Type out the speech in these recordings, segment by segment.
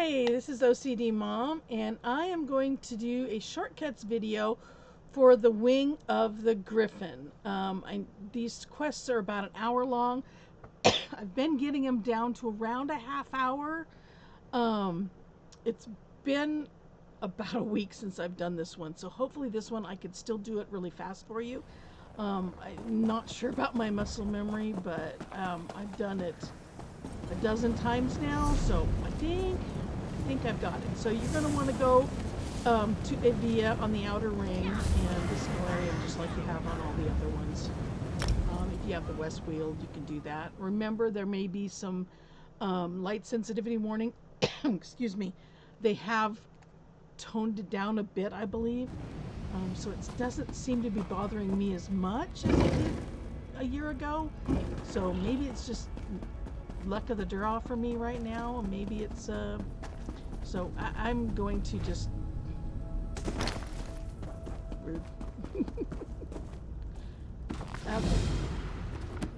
Hi, this is OCD Mom, and I am going to do a shortcuts video for the Wing of the Gryphon. These quests are about an hour long. I've been getting them down to around a half hour. It's been about a week since I've done this one, so hopefully this one I could still do it really fast for you. I'm not sure about my muscle memory, but I've done it a dozen times now, so I think I've got it. So you're going to want to go to Evia on the outer ring and the Scholarium, just like you have on all the other ones. If you have the West Weald, you can do that. Remember, there may be some light sensitivity warning. Excuse me. They have toned it down a bit, I believe. So it doesn't seem to be bothering me as much as it did a year ago. So maybe it's just luck of the draw for me right now. Maybe it's so I'm going to just rude. Okay.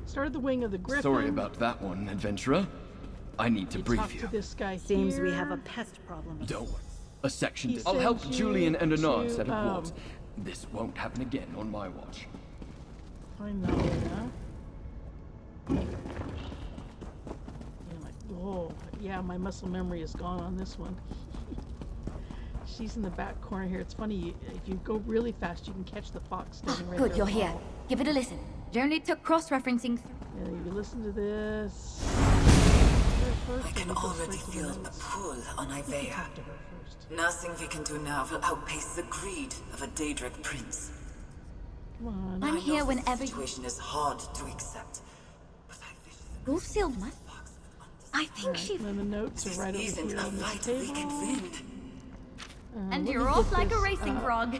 Started the Wing of the Gryphon. Sorry about that one, adventurer. I need to brief you. To this guy Seems here. we have a pest problem. Don't worry. A section. He I'll help sends you Julian and Anand to, set up wards. This won't happen again on my watch. Find Nalina. Oh, yeah, my muscle memory is gone on this one. She's in the back corner here. It's funny, if you go really fast, you can catch the fox standing right there. Good, you're here. Give it a listen. Only took cross-referencing. Yeah, you listen to this. I can already feel a pull on Ivea. Nothing we can do now will outpace the greed of a Daedric prince. Come on. I'm here whenever The situation is hard to accept, but I wish You've sealed my... I think she... And then the notes are right over isn't here a on this fight table. we can win. And let you're me off get like a this, racing frog.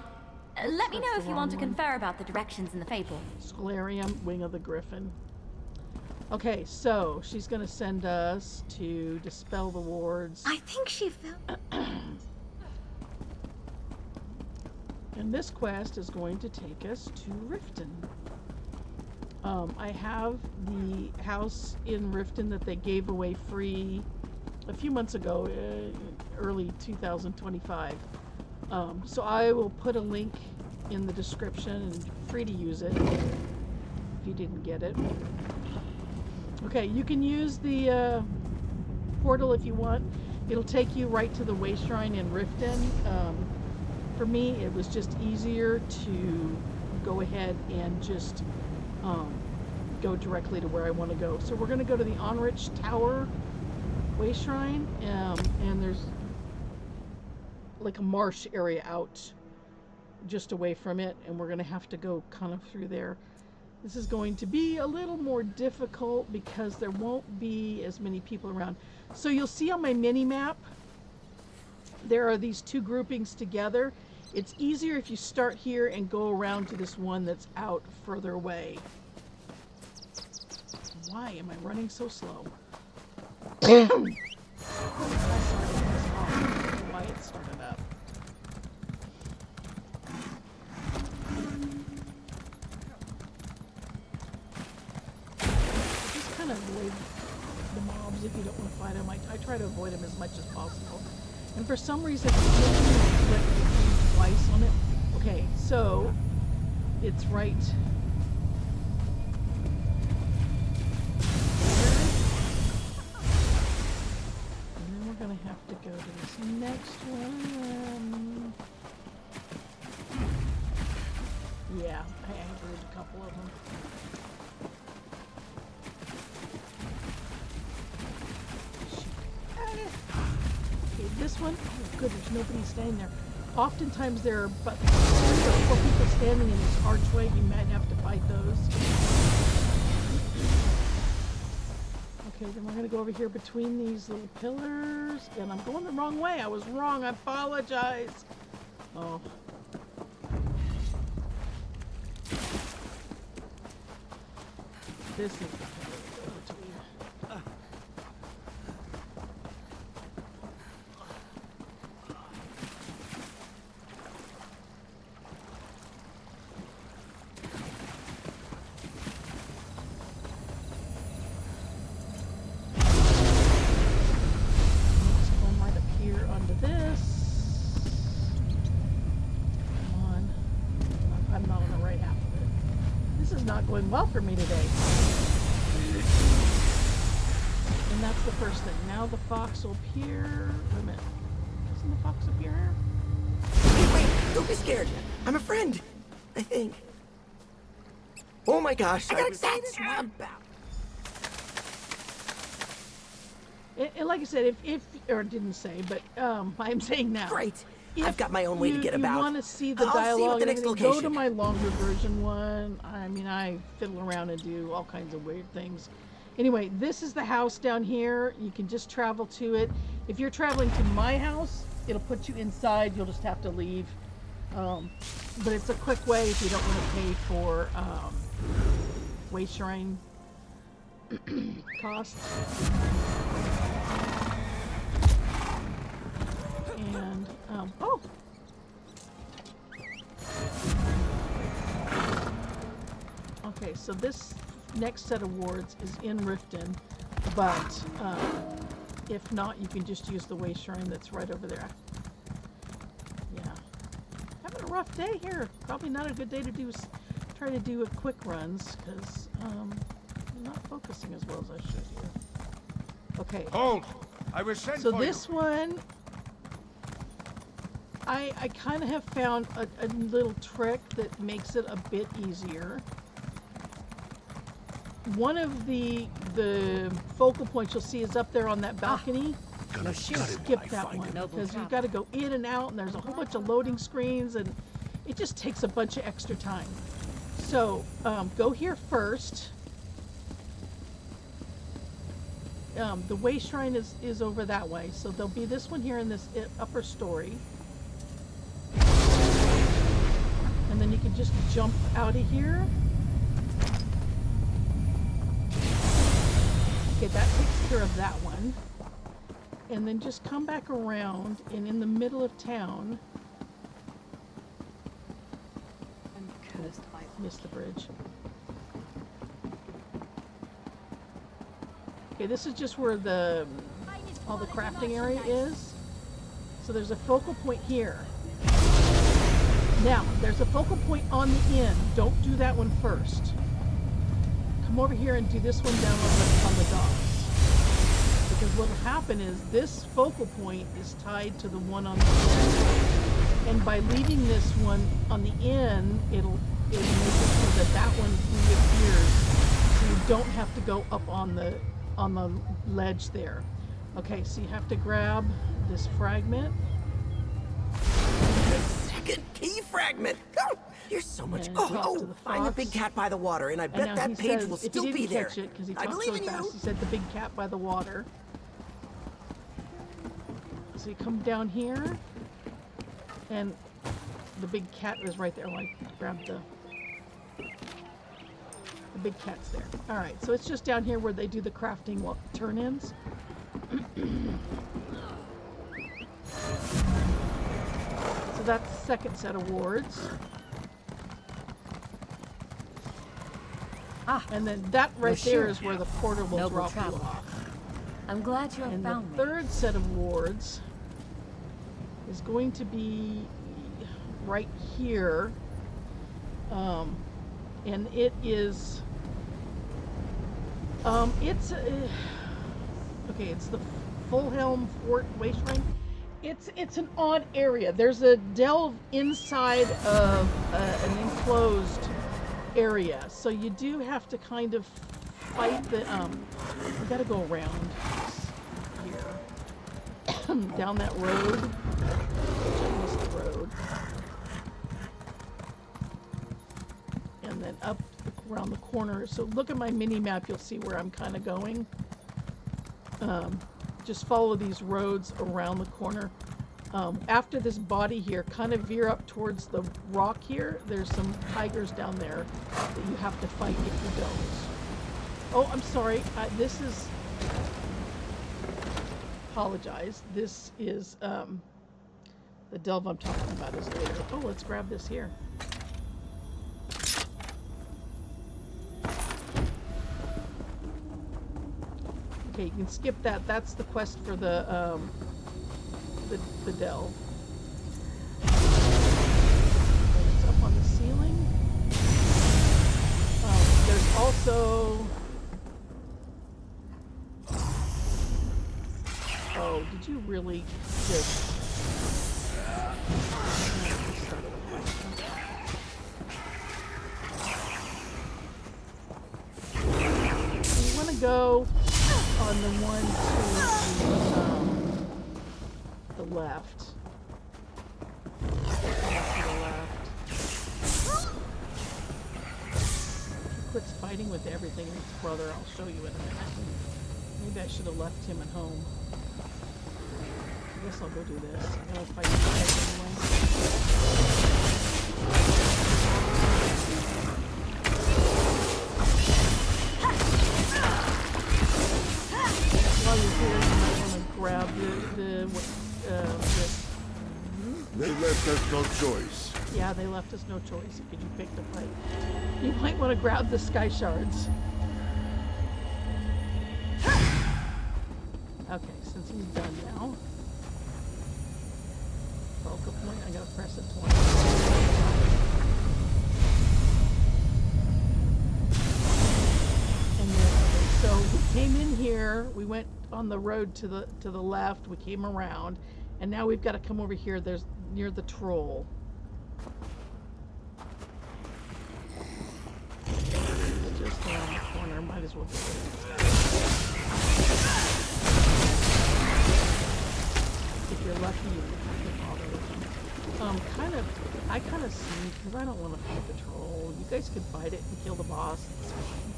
Let me know that's if the you want to wrong one. confer about the directions in the fable. Scholarium, Wing of the Gryphon. Okay, so she's going to send us to dispel the wards. I think she felt... And this quest is going to take us to Riften. I have the house in Riften that they gave away free a few months ago, early 2025. So I will put a link in the description and free to use it if you didn't get it. Okay, you can use the portal if you want. It'll take you right to the Way Shrine in Riften. For me, it was just easier to go ahead and just go directly to where I want to go. So we're going to go to the Onrich Tower Way Shrine, and there's like a marsh area out just away from it, and we're going to have to go kind of through there. This is going to be a little more difficult because there won't be as many people around. So you'll see on my mini map, there are these two groupings together. It's easier if you start here and go around to this one that's out further away. Why am I running so slow? I'm sorry, why it started up. Just kind of avoid the mobs if you don't want to fight them. I try to avoid them as much as possible. And for some reason, it's making me click twice on it. Okay, so it's right there. And then we're going to have to go to this next one. Yeah, I aggroed a couple of them. Okay, this one, oh good, there's nobody standing there. Oftentimes there are but 3 or 4 people standing in this archway. You might have to fight those. Okay, then we're going to go over here between these little pillars. And I'm going the wrong way. I was wrong. I apologize. Oh. This is the pillar to go between. not going well for me today. And that's the first thing. Now the fox will appear. Wait a minute. Doesn't the fox appear here? Wait, don't be scared. I'm a friend, I think. Oh my gosh, I got excited about. And like I said, if or didn't say, but I'm saying now. Great. If I've got my own way to get about. You want to see the I'll see you at dialogue the and next everything, go to location. my longer version one. I mean, I fiddle around and do all kinds of weird things. Anyway, this is the house down here. You can just travel to it. If you're traveling to my house, it'll put you inside. You'll just have to leave. But it's a quick way if you don't want to pay for way shrine costs. And, oh! Okay, so this next set of wards is in Riften, but if not, you can just use the way shrine that's right over there. Yeah. Having a rough day here. Probably not a good day to try to do a quick runs, because I'm not focusing as well as I should here. Okay. Hold! I was sent So for this one, I kind of have found a little trick that makes it a bit easier. One of the focal points you'll see is up there on that balcony. Skip that one because you've got to go in and out, and there's a whole bunch of loading screens, and it just takes a bunch of extra time. So go here first. The way shrine is over that way, so there'll be this one here in this upper story, and then you can just jump out of here. Okay, that takes care of that one, and then just come back around, and in the middle of town, I'm cursed by missed the bridge. Okay, this is just where all the crafting area is. So there's a focal point here. Now, there's a focal point on the end. Don't do that one first. Come over here and do this one down on the docks. Because what will happen is this focal point is tied to the one on the end. And by leaving this one on the end, it'll make it so that one reappears. So you don't have to go up on the ledge there. Okay, so you have to grab this fragment. The second key fragment. Oh, you're so much. And talk to the I'm a fox. big cat by the water, and I And bet now that he page says, will if he still didn't be there. catch it, because he I talks believe so in fast, you. he said the big cat by the water. So you come down here, and the big cat is right there. Like, grab the big cat's there. All right, so it's just down here where they do the crafting turn-ins. So that's the second set of wards. And then that right there is where the portal will Noble drop you traveler. off. I'm glad you have And the found me. third set of wards is going to be right here. And it is, it's the Full Helm Fort Way Shrine. It's an odd area. There's a delve inside of an enclosed area, so you do have to kind of fight the. We got to go around here, down that road. I missed the road, and then up around the corner. So look at my mini map. You'll see where I'm kind of going. Just follow these roads around the corner. After this body here, kind of veer up towards the rock here. There's some tigers down there that you have to fight if you don't. Oh, I'm sorry. This is... Apologize. This is... the delve I'm talking about is later. Oh, let's grab this here. Okay, you can skip that. That's the quest for the delve. And it's up on the ceiling. Oh, So... Oh, did you really just... You want to go on the one to the left. To the left. He quits fighting with everything and his brother. I'll show you in a minute. Maybe I should have left him at home. I guess I'll go do this. I'm gonna fight you guys anyway. While you're here, you might want to grab this. They left us no choice. Yeah, they left us no choice because you picked a fight. You might want to grab the sky shards. Okay, since he's done now. Focal point, I gotta press it twice. And then, okay, so we came in here, we went on the road to the left, we came around, and now we've got to come over here. There's near the troll. It's just around the corner. Might as well do it. If you're lucky, you can bother with them. I kind of sneak because I don't want to fight the troll. You guys could fight it and kill the boss. It's fine.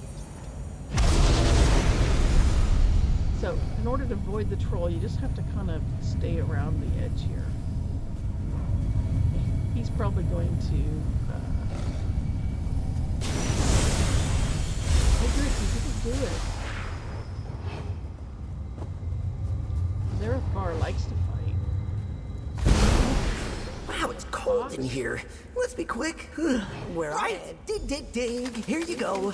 So, in order to avoid the troll, you just have to kind of stay around the edge here. He's probably going to... Hey, Griffy, you can do it. Zerethar likes to fight. Wow, it's cold in here. Let's be quick. Where I dig. Here you go.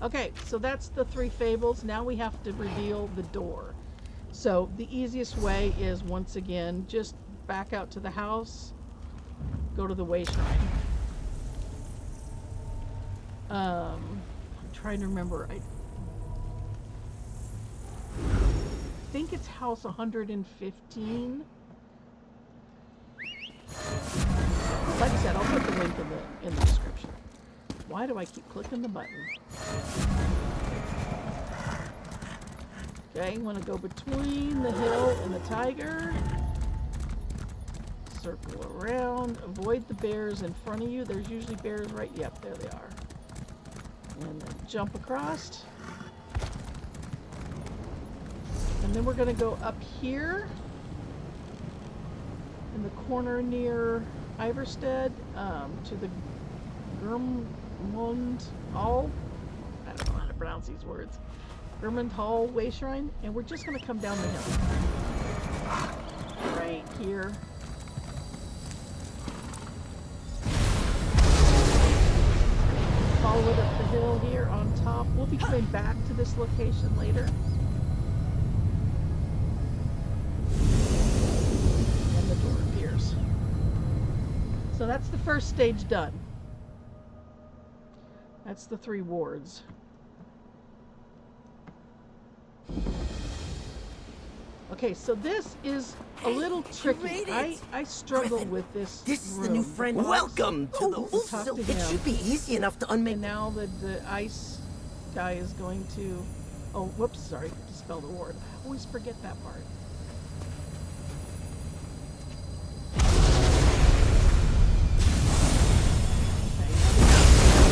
Okay, so that's the 3 fables. Now we have to reveal the door. So the easiest way is, once again, just back out to the house, go to the way shrine. I'm trying to remember. I think it's house 115. Like I said, I'll put the link in the description. Why do I keep clicking the button? Okay, you want to go between the hill and the tiger. Circle around. Avoid the bears in front of you. There's usually bears right... Yep, there they are. And then jump across. And then we're going to go up here in the corner near Iverstead to the Gurmund Hall. I don't know how to pronounce these words. Gurmund Hall Way Shrine, and we're just going to come down the hill. Right here. Follow it up the hill here on top. We'll be coming back to this location later. And the door appears. So that's the first stage done. That's the 3 wards. Okay, so this is a little tricky. I struggle Gryphon, with this. This is room. the new friend. Welcome to the Talk to It him. should be easy enough to unmake. And now the ice guy is going to... Oh, whoops, sorry. Dispel the ward. I always forget that part. Okay,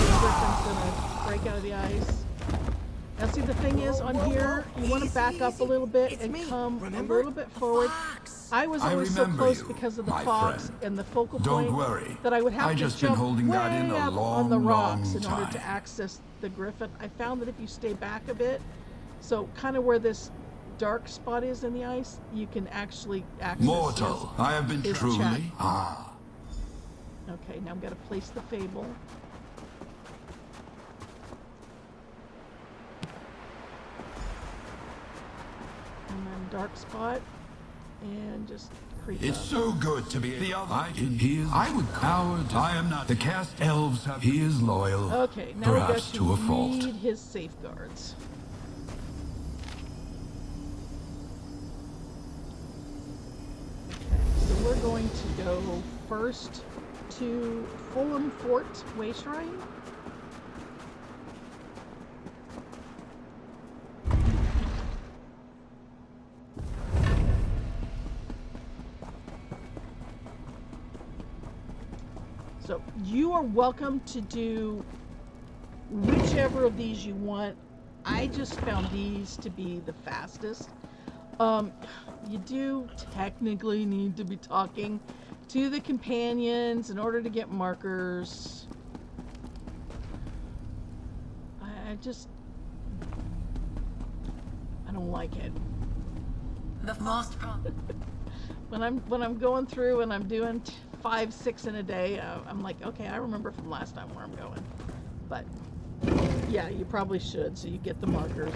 now Gryphon's gonna break out of the ice. Now see, the thing is, on here, you want to back up a little bit and come a little bit forward. I was always so close because of the fox and the focal point that I would have to jump way up on the rocks in order to access the Gryphon. I found that if you stay back a bit, so kind of where this dark spot is in the ice, you can actually access Mortal, I have been his truly... chat. Okay, now I'm going to place the fable. And then dark spot, and just Apocrypha. It's so good to be he is. I would coward. I am not. The cast elves have. He is loyal. Okay, now we got perhaps to a fault. read his safeguards. Okay, so we're going to go first to Fulham Fort Way Shrine. So you are welcome to do whichever of these you want. I just found these to be the fastest. You do technically need to be talking to the companions in order to get markers. I don't like it. The most When I'm going through and I'm doing 5, 6 in a day, I'm like, okay, I remember from last time where I'm going. But yeah, you probably should, so you get the markers.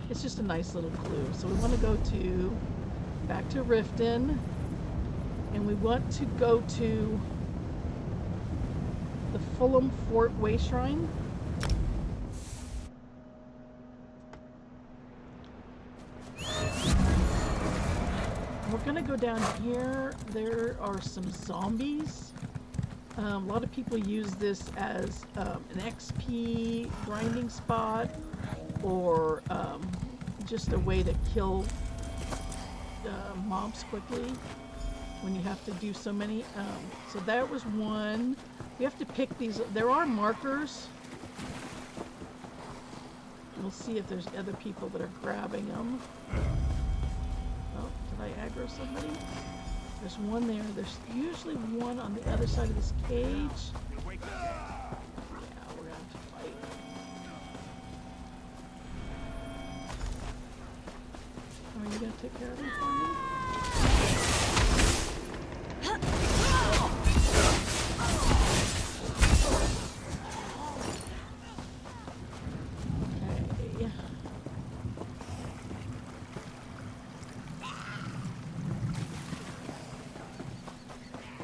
It's just a nice little clue. So we want to go back to Riften, and we want to go to the Fulham Fort Way Shrine. We're gonna go down here. There are some zombies. A lot of people use this as an XP grinding spot, or just a way to kill mobs quickly when you have to do so many. So that was one. We have to pick these. There are markers. We'll see if there's other people that are grabbing them. Oh, did I aggro somebody? There's one there. There's usually one on the other side of this cage. Yeah, we're gonna have to fight. Are you gonna take care of him for me? Okay.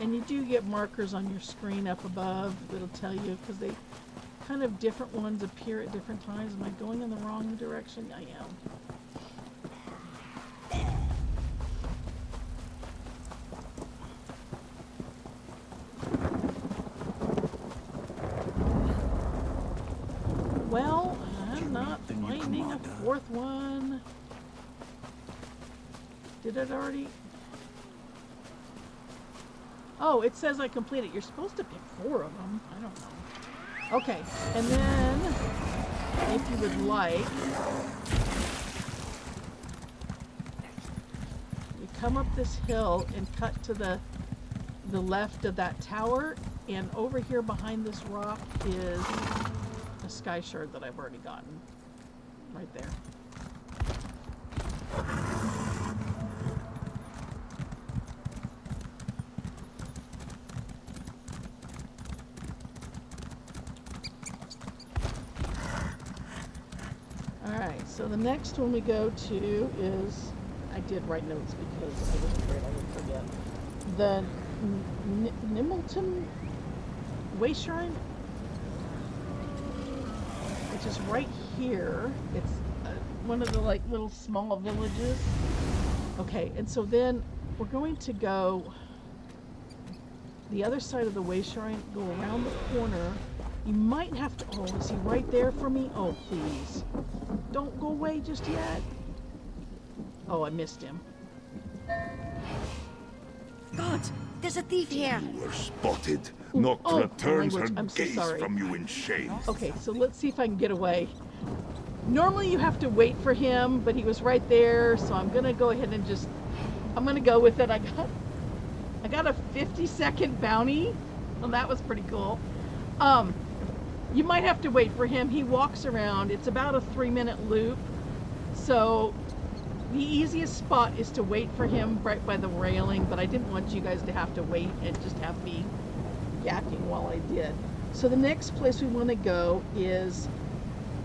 And you do get markers on your screen up above that'll tell you, because they kind of different ones appear at different times. Am I going in the wrong direction? I am. Well, I'm not finding a fourth one. Did it already? Oh, it says I completed. You're supposed to pick 4 of them. I don't know. Okay, and then, if you would like, you come up this hill and cut to the left of that tower, and over here behind this rock is a sky shard that I've already gotten. Right there. Alright, so the next one we go to is, I did write notes because I was afraid I would forget, the Nimmelton Way Shrine, which is right here. It's one of the like little small villages. Okay, and so then we're going to go the other side of the Way Shrine, go around the corner. You might have to, oh, is he right there for me? Oh, please. Don't go away just yet. Oh, I missed him. God, there's a thief here. You were spotted. Ooh, Noctra turns her language. I'm so gaze sorry. from you in shame. Okay, so let's see if I can get away. Normally you have to wait for him, but he was right there, so I'm gonna go ahead and just, I'm gonna go with it. I got a 50-second bounty. Well, that was pretty cool. You might have to wait for him. He walks around. It's about a 3-minute loop. So the easiest spot is to wait for him right by the railing, but I didn't want you guys to have to wait and just have me yakking while I did. So the next place we want to go is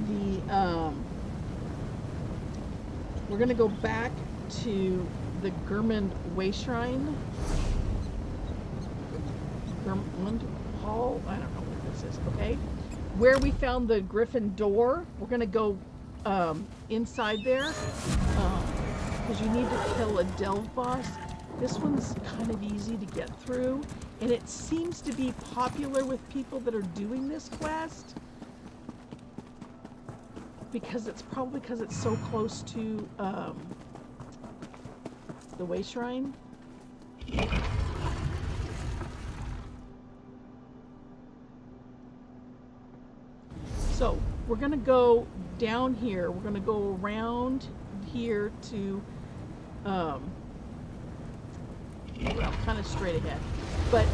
the, we're going to go back to the Gurmund Way Shrine. Gurmund Hall? I don't know where this is, okay? Where we found the Gryphon door, we're going to go inside there because you need to kill a delve boss. This one's kind of easy to get through, and it seems to be popular with people that are doing this quest because it's probably because it's so close to the Way Shrine. So we're going to go down here. We're going to go around here to, well, kind of straight ahead. But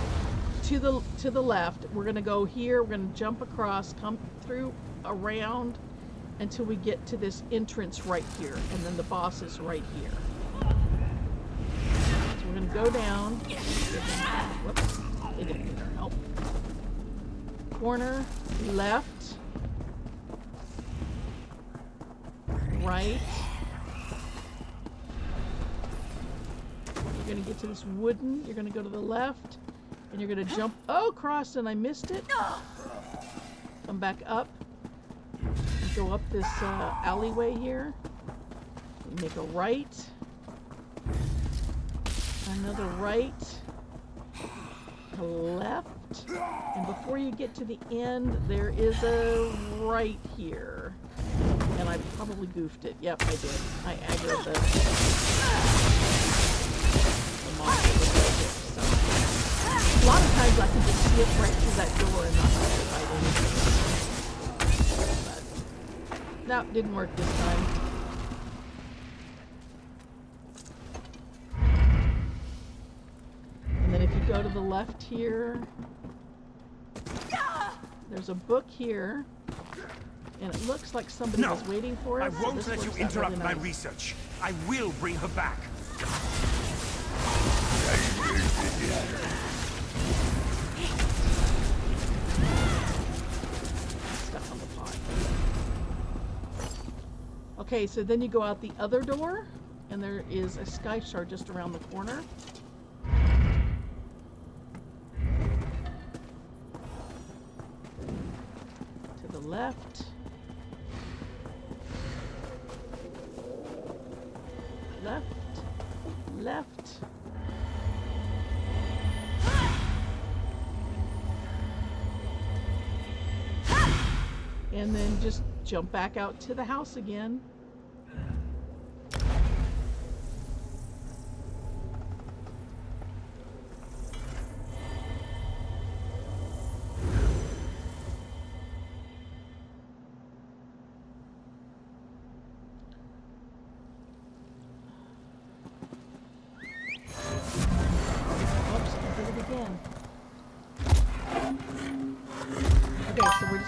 to the left, we're going to go here. We're going to jump across, come through, around, until we get to this entrance right here. And then the boss is right here. So we're going to go down. Whoops. It didn't need our help. Corner, left. Right. You're going to get to this wooden. You're going to go to the left. And you're going to jump across, and I missed it. Come back up. And go up this alleyway here. You make a right. Another right. A left. And before you get to the end, there is a right here. And I probably goofed it. Yep, I did. I aggroed the monster with it. So. A lot of times I can just see it right through that door and not have to fight anything. But, no, didn't work this time. And then if you go to the left here, there's a book here. And it looks like somebody was waiting for us. I won't let you interrupt my research. I will bring her back. Stuff on the pot. Okay, so then you go out the other door, and there is a sky shard just around the corner. To the left. Left. And then just jump back out to the house again.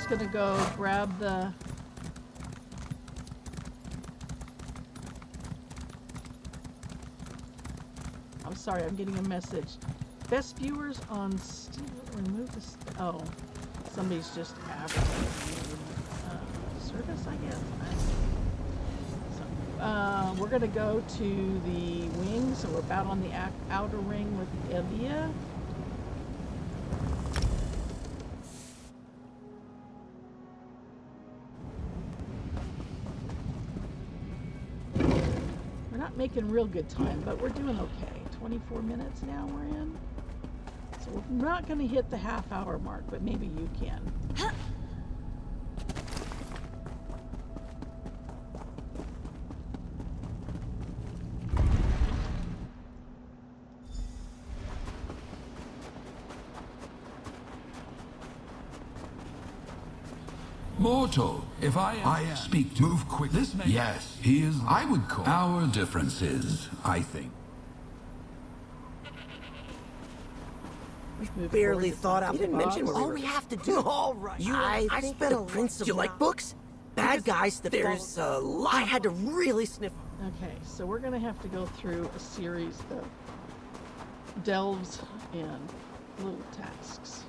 Gonna go grab the I'm sorry, I'm getting a message. Best viewers on Steel, remove this. Oh, somebody's just advertising service, I guess. So, we're gonna go to the wing, so we're about on the outer ring with Evia. Making real good time, but we're doing okay. 24 minutes now we're in. So we're not going to hit the half-hour mark, but maybe you can. Mortal, if I speak to move quick. This man, yes, he is. I would call our differences, I think. We've barely thought out. You didn't mention where all we have to do. All right. I spent a principle. You like books? Bad guys that there's a lot. I had to really sniff. Okay, so we're gonna have to go through a series of delves and little tasks.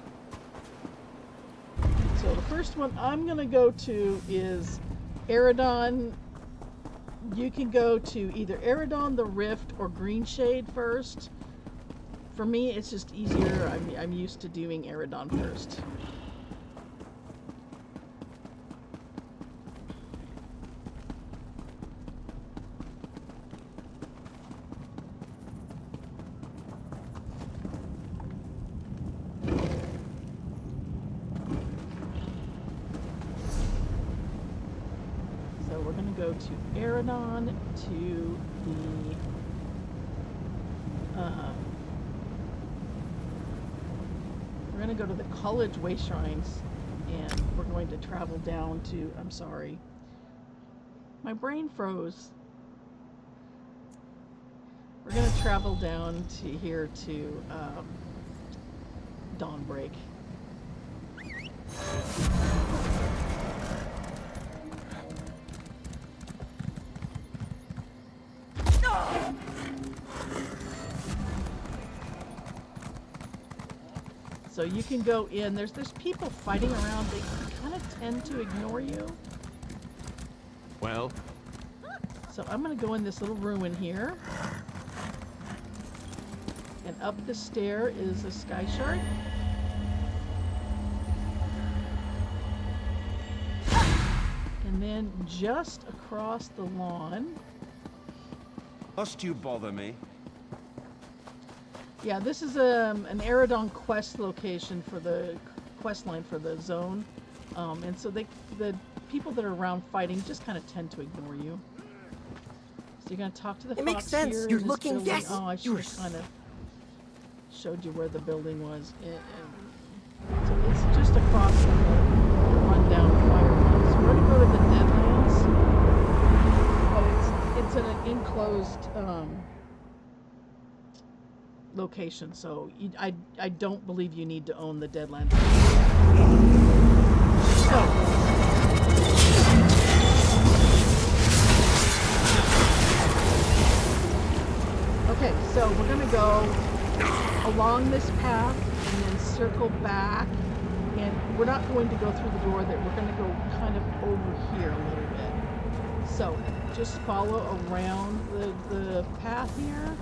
So the first one I'm going to go to is Auridon You can go to either Auridon, the Rift, or Greenshade first. For me, it's just easier. I'm used to doing Auridon first. So we're going to go to Auridon, to the we're going to go to the college way shrines, and we're going to travel down to, I'm sorry, my brain froze. We're going to travel down to here to Dawnbreak. So you can go in. There's people fighting around. They kind of tend to ignore you. Well? So I'm going to go in this little ruin here. And up the stair is a sky shard. And then just across the lawn. Must you bother me? Yeah, this is an Auridon quest location for the quest line for the zone. And so the people that are around fighting just kind of tend to ignore you. So you're going to talk to the fox. It makes sense. Here You're in this looking, building. yes. Oh, I should have kind of showed you where the building was. So it's just across the rundown fire line. So we're going to go to the Deadlands. Oh, it's in an enclosed location, so I don't believe you need to own the Deadlands. So, okay, so we're going to go along this path and then circle back, and we're not going to go through the door. That we're going to go kind of over here a little bit. So just follow around the path here.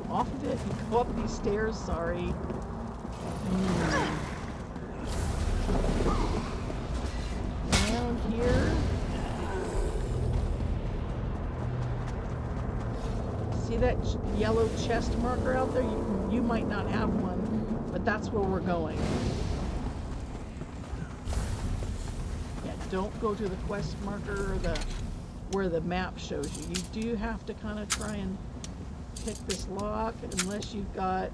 Off of it, you go up these stairs, sorry. Around here. See that yellow chest marker out there? You might not have one, but that's where we're going. Yeah, don't go to the quest marker or where the map shows you. You do have to kind of try and pick this lock, unless you've got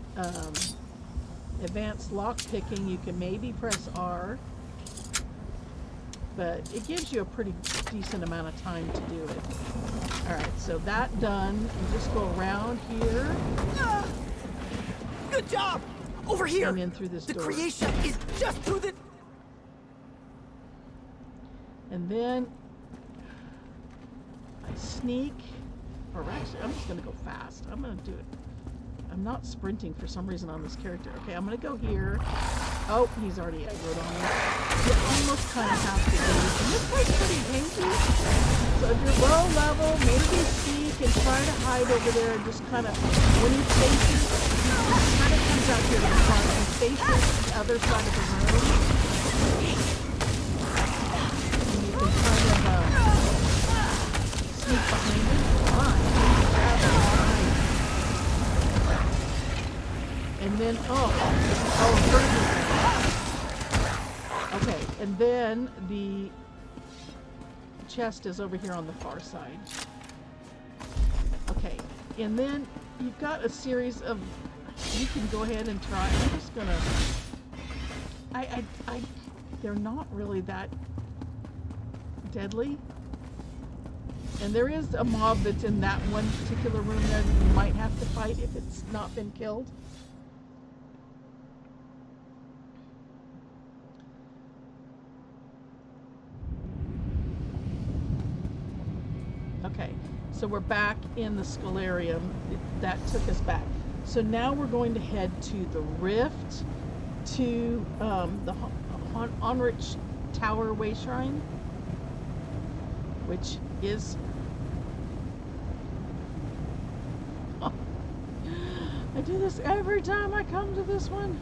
advanced lock picking. You can maybe press R, but it gives you a pretty decent amount of time to do it. Alright, so that done, you just go around here. Good job! Over here! And in through this door. The creation is just through the... And then I sneak. Or actually, I'm just going to go fast. I'm going to do it. I'm not sprinting for some reason on this character. Okay, I'm going to go here. Oh, he's already aggroed on me. You almost kind of have to do this. And this play's pretty hanky. So if you're low level, maybe sneak and try to hide over there and just kind of, when he faces, he kind of comes out here to the front and faces the other side of the room. And you can kind of sneak behind him. And then, okay, and then the chest is over here on the far side. Okay, and then you've got a series of, you can go ahead and try. I'm just gonna, they're not really that deadly. And there is a mob that's in that one particular room there that you might have to fight if it's not been killed. Okay, so we're back in the Scholarium. That took us back. So now we're going to head to the Rift, to the Onrich Tower Way Shrine. which is... I do this every time I come to this one.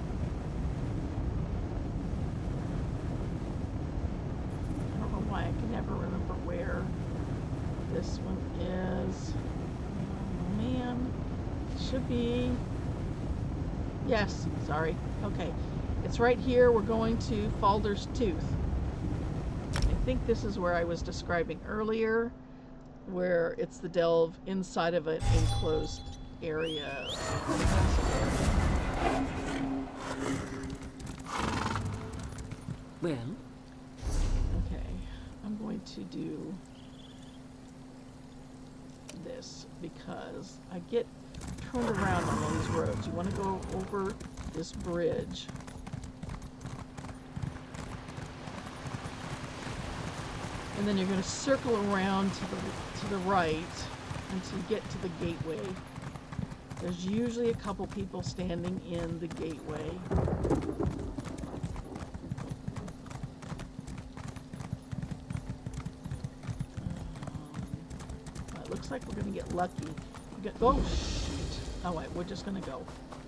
I don't know why I can never remember where this one is. Oh, man. It should be... Yes, sorry. Okay. It's right here. We're going to Falder's Tooth. I think this is where I was describing earlier, where it's the delve inside of an enclosed area. Well? Okay. I'm going to do this because I get turned around on all these roads. You want to go over this bridge. And then you're going to circle around to the right until you get to the gateway. There's usually a couple people standing in the gateway. It looks like we're going to get lucky. Oh, shoot. Oh, wait, we're just going to go.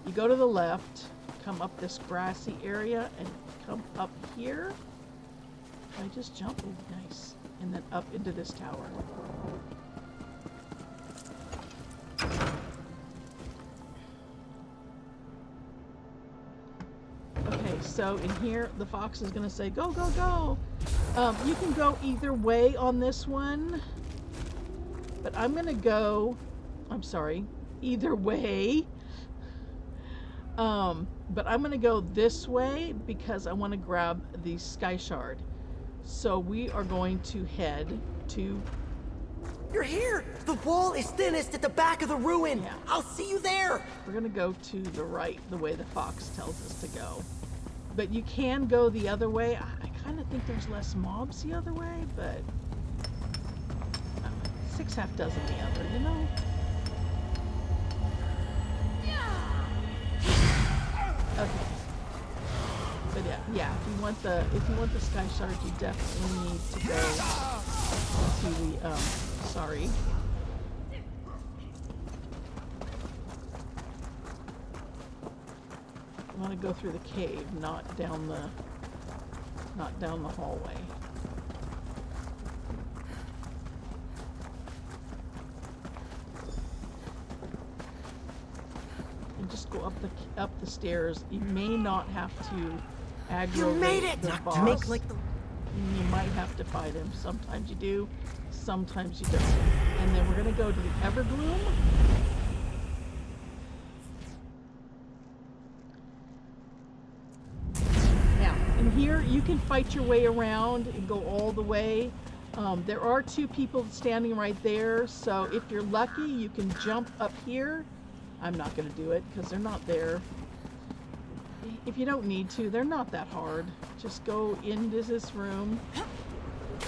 You go to the left, come up this grassy area, and come up here. I just jump. Oh, nice. And then up into this tower. Okay, so in here, the fox is going to say, go, go, go. You can go either way on this one. But I'm going to go, I'm sorry, either way. But I'm going to go this way because I want to grab the Sky Shard. So we are going to head to... You're here! The wall is thinnest at the back of the ruin! Yeah. I'll see you there! We're going to go to the right, the way the fox tells us to go. But you can go the other way. I kind of think there's less mobs the other way, but... 6/2 dozen the other, you know? Okay. But yeah, if you want the Sky Shard, you definitely need to go to the sorry. You want to go through the cave, not down the hallway. And just go up the stairs. You may not have to aggravate the boss. You might have to fight him. Sometimes you do, sometimes you don't. And then we're gonna go to the Evergloom. Now, in here you can fight your way around and go all the way. There are 2 people standing right there, so if you're lucky, you can jump up here. I'm not gonna do it because they're not there. If you don't need to, they're not that hard. Just go into this room.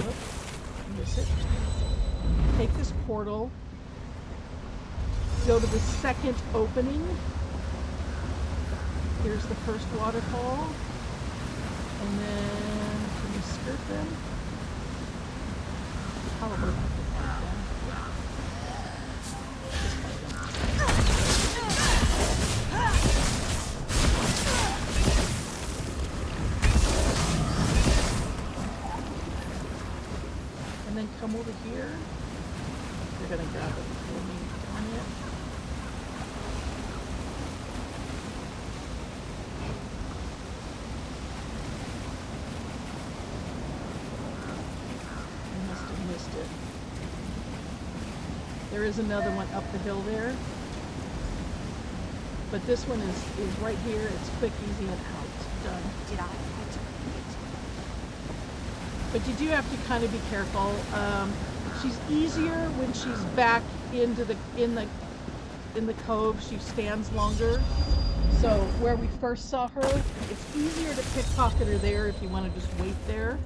Oops, miss it. Take this portal. Go to the second opening. Here's the first waterfall. And then, can you skirt them? Probably have to fight them. Yeah. Just fight them. And then come over here. You're gonna grab it before me. Darn it. I must have missed it. There is another one up the hill there. But this one is right here. It's quick, easy, and out. Done. Did I? But you do have to kind of be careful. She's easier when she's back into in the cove. She stands longer. So where we first saw her, it's easier to pickpocket her there if you want to just wait there.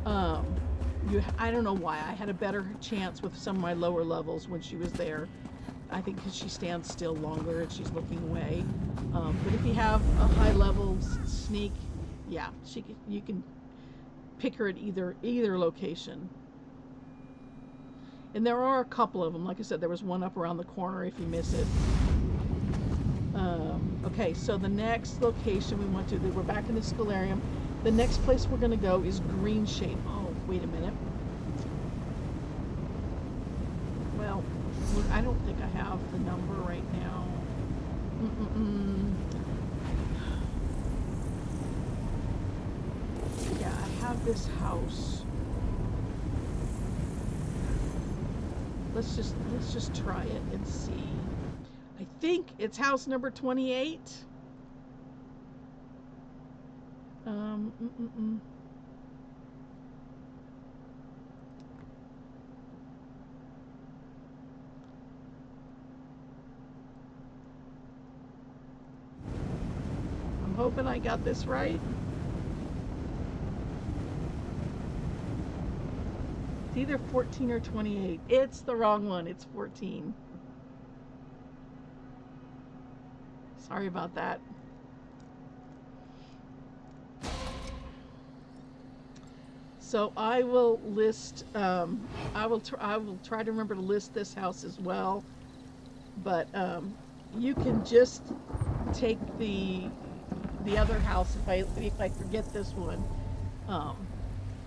I don't know why. I had a better chance with some of my lower levels when she was there. I think because she stands still longer and she's looking away. But if you have a high level sneak, yeah, you can pick her at either location. And there are a couple of them. Like I said, there was one up around the corner if you miss it. Okay, so the next location we want to, we're back in the Scholarium. The next place we're going to go is Greenshade. Oh, wait a minute. Well, I don't think I have the number right now. Yeah, I have this house. Let's just try it and see. I think it's house number 28. I'm hoping I got this right. It's either 14 or 28. It's the wrong one. It's 14. Sorry about that. So I will list. I will try to remember to list this house as well. But you can just take the other house if I forget this one.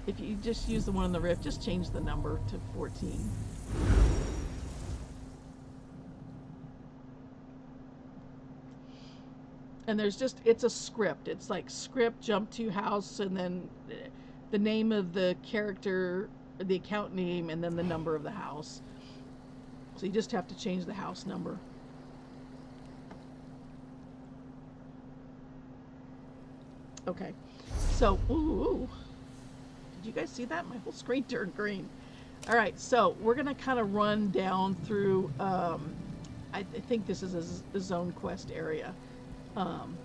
If you just use the one in the rift, just change the number to 14. And there's just, it's a script. It's like script, jump to house, and then the name of the character, the account name, and then the number of the house. So you just have to change the house number. Okay. So, ooh. Did you guys see that? My whole screen turned green. All right, so we're going to kind of run down through, I think this is a zone quest area. And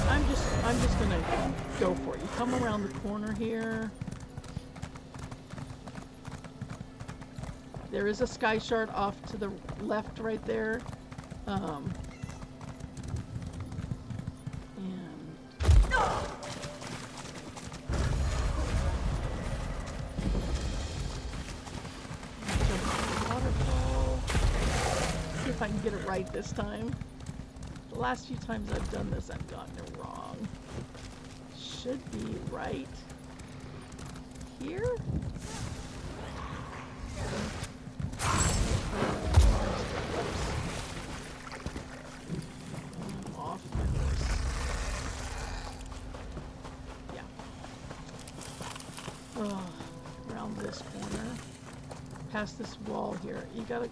I'm just gonna go for it. You come around the corner here. There is a sky shard off to the left right there. And jump off the waterfall. See if I can get it right this time. The last few times I've done this, I've gotten it wrong. Should be right here. I'm off my horse. Yeah. Oh, around this corner. Past this wall here. You gotta...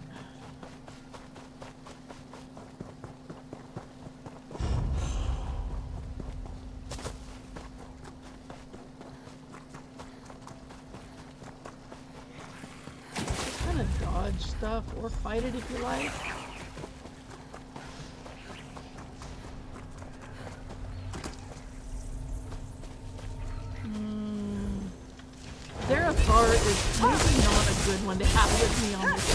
stuff or fight it if you like. Zerathar is maybe not a good one to have with me on this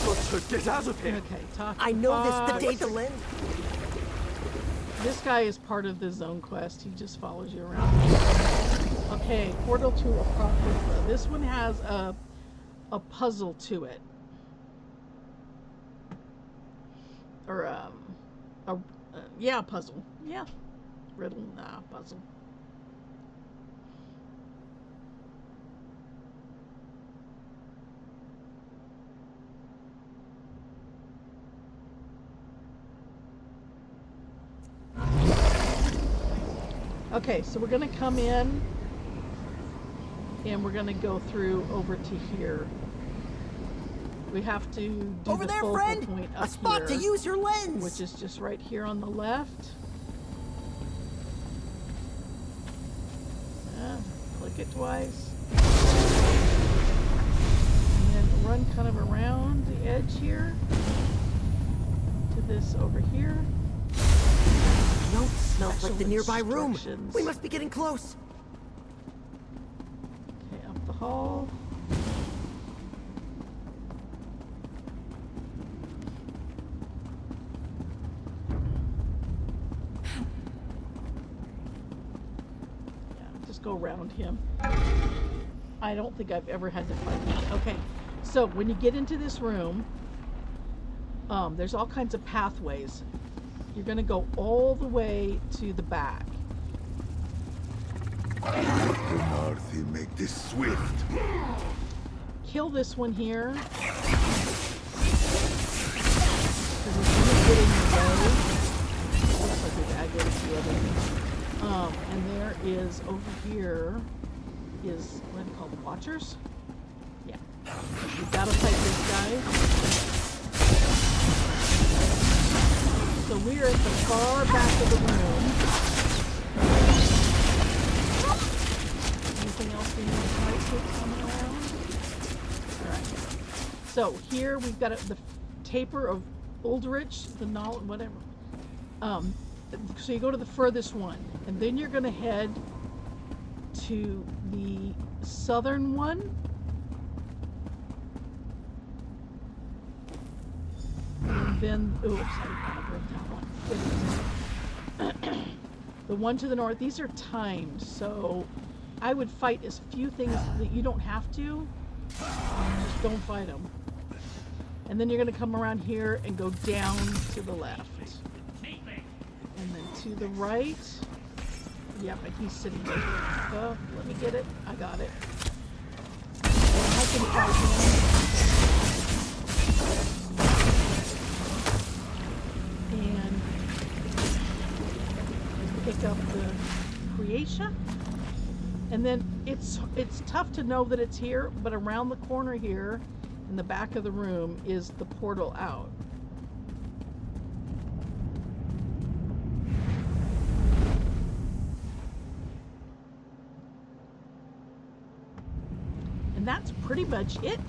quest. Got to get out of here. Okay, talk. I know this the Deadlands. This guy is part of the zone quest. He just follows you around. Okay, portal to Apocrypha. This one has a puzzle to it, or yeah, puzzle, yeah, riddle, nah, puzzle. Okay, so we're gonna come in and we're gonna go through over to here. We have to do over the there, focal friend. point up a spot here, to use your lens, which is just right here on the left. Click it twice, and then run kind of around the edge here to this over here. No, smells Special like the nearby room. instructions. We must be getting close. Okay, up the hall. Yeah, just go around him. I don't think I've ever had to fight it. Okay, so when you get into this room, there's all kinds of pathways. You're going to go all the way to the back. Narthi, make this swift. Kill this one here. Because it's going to get in the way. Looks like we've aggroed a few other things. And there is, over here, is, what are they called, the Watchers? Yeah. You've got to fight this guy. So we're at the far back of the room. Anything else we need to fight that's coming around? Alright. So here we've got the Taper of Bouldertree, the knowledge, whatever. So you go to the furthest one, and then you're going to head to the southern one. And then, oops, I broke that one. The one to the north, these are timed, so I would fight as few things that you don't have to. Just don't fight them. And then you're going to come around here and go down to the left. And then to the right. Yep, and he's sitting right here. Oh, let me get it. I got it. I can fight him. And pick up the creation. And then it's tough to know that it's here, but around the corner here in the back of the room is the portal out. And that's pretty much it.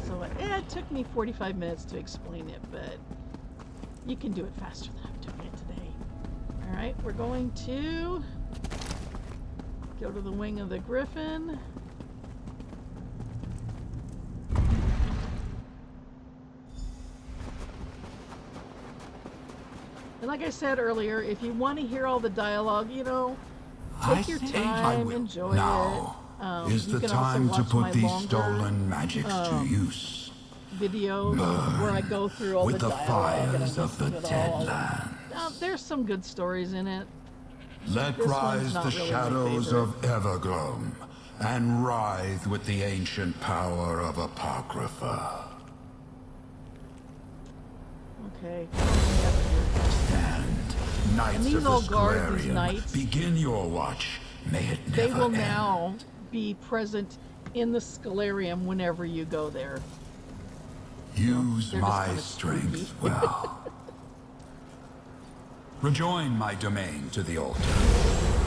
So it took me 45 minutes to explain it, but you can do it faster than I'm doing it today. Alright, we're going to go to the wing of the Gryphon. And like I said earlier, if you want to hear all the dialogue, you know, take your time, enjoy it. Is the time to put these stolen magics to use. Video where I go through all the dialogue fires of the Deadlands. There's some good stories in it. Let rise the shadows of Evergloom and writhe with the ancient power of Apocrypha. Okay. Stand, knights of the Scholarium, begin your watch. May it never They will end. now be present in the Scholarium whenever you go there. Use my kind of strength well. Rejoin my domain to the altar.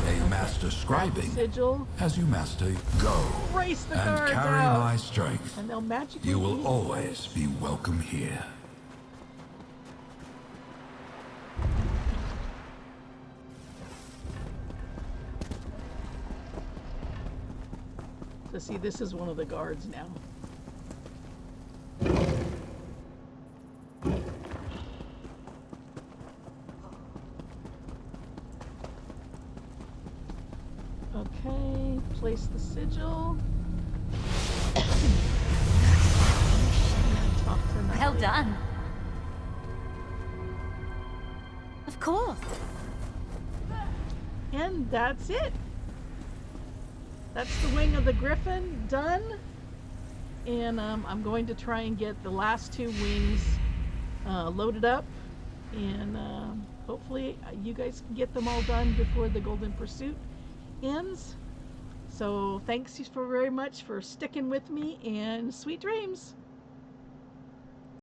May you master scribing Sigil. as you master go. Race the And guards carry out. my strength. And they'll magically You will leave. always be welcome here. So see, this is one of the guards now. Okay, place the sigil. Talk to Well done. Of course. And that's it. That's the wing of the Gryphon done. And I'm going to try and get the last two wings loaded up. And hopefully you guys can get them all done before the Golden Pursuit ends. So thanks very much for sticking with me, and sweet dreams.